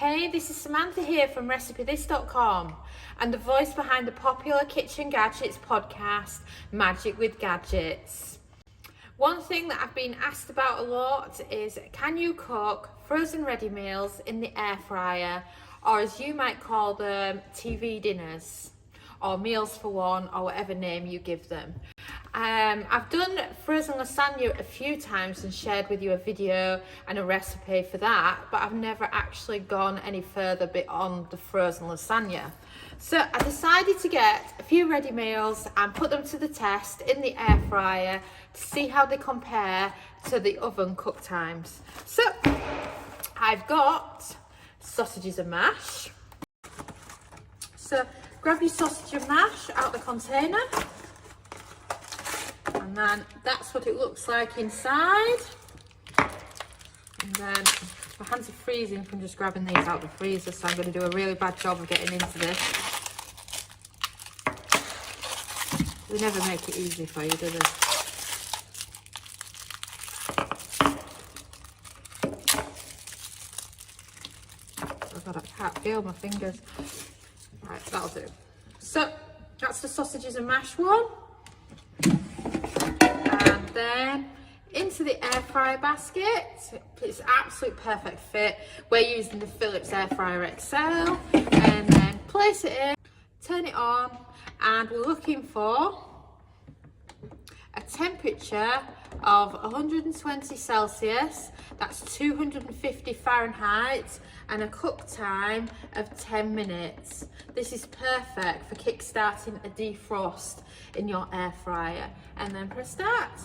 Hey, this is Samantha here from RecipeThis.com and the voice behind the popular Kitchen Gadgets podcast, Magic with Gadgets. One thing that I've been asked about a lot is, can you cook frozen ready meals in the air fryer, or as you might call them, TV dinners, or meals for one, or whatever name you give them. I've done frozen lasagna a few times and shared with you a video and a recipe for that, but I've never actually gone any further beyond the frozen lasagna. So I decided to get a few ready meals and put them to the test in the air fryer to see how they compare to the oven cook times. So I've got sausages and mash. So grab your sausage and mash out the container. And then that's what it looks like inside. And then my hands are freezing from just grabbing these out of the freezer, so I'm going to do a really bad job of getting into this. They never make it easy for you, do they? Oh God, I can't feel my fingers. Right, that'll do. So that's the sausages and mash one. And then into the air fryer basket. It's absolute perfect fit. We're using the Philips Air Fryer XL, and then place it in, turn it on, and we're looking for a temperature of 120 Celsius, that's 250 Fahrenheit, and a cook time of 10 minutes. This is perfect for kick-starting a defrost in your air fryer. And then press start.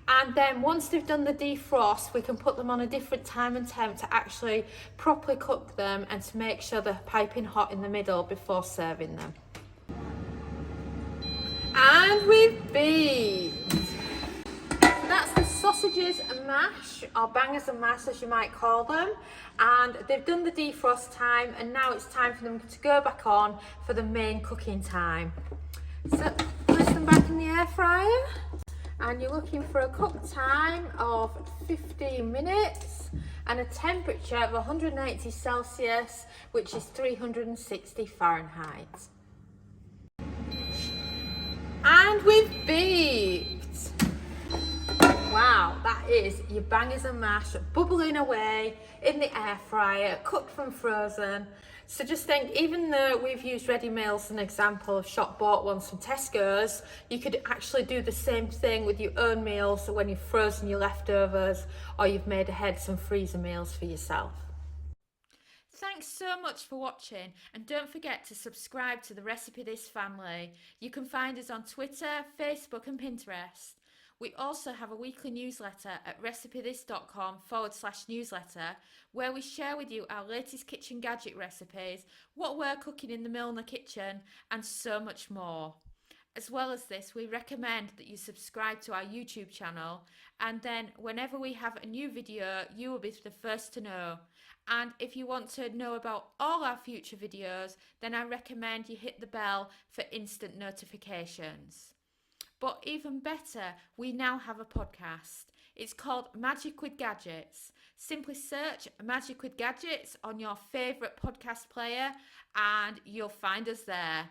And then once they've done the defrost, we can put them on a different time and temp to actually properly cook them and to make sure they're piping hot in the middle before serving them. And we've beeped. That's the sausages and mash, or bangers and mash as you might call them. And they've done the defrost time, and now it's time for them to go back on for the main cooking time. So place them back in the air fryer, and you're looking for a cook time of 15 minutes and a temperature of 180 Celsius, which is 360 Fahrenheit. And we've beeped. Wow, that is your bangers and mash bubbling away in the air fryer, cooked from frozen. So just think, even though we've used ready meals as an example of shop bought ones from Tesco's, you could actually do the same thing with your own meals when you've frozen your leftovers or you've made ahead some freezer meals for yourself. Thanks so much for watching, and don't forget to subscribe to the Recipe This family. You can find us on Twitter, Facebook and Pinterest. We also have a weekly newsletter at recipethis.com/newsletter, where we share with you our latest kitchen gadget recipes, what we're cooking in the Milner kitchen, and so much more. As well as this, we recommend that you subscribe to our YouTube channel, and then whenever we have a new video, you will be the first to know. And if you want to know about all our future videos, then I recommend you hit the bell for instant notifications. But even better, we now have a podcast. It's called Magic with Gadgets. Simply search Magic with Gadgets on your favourite podcast player and you'll find us there.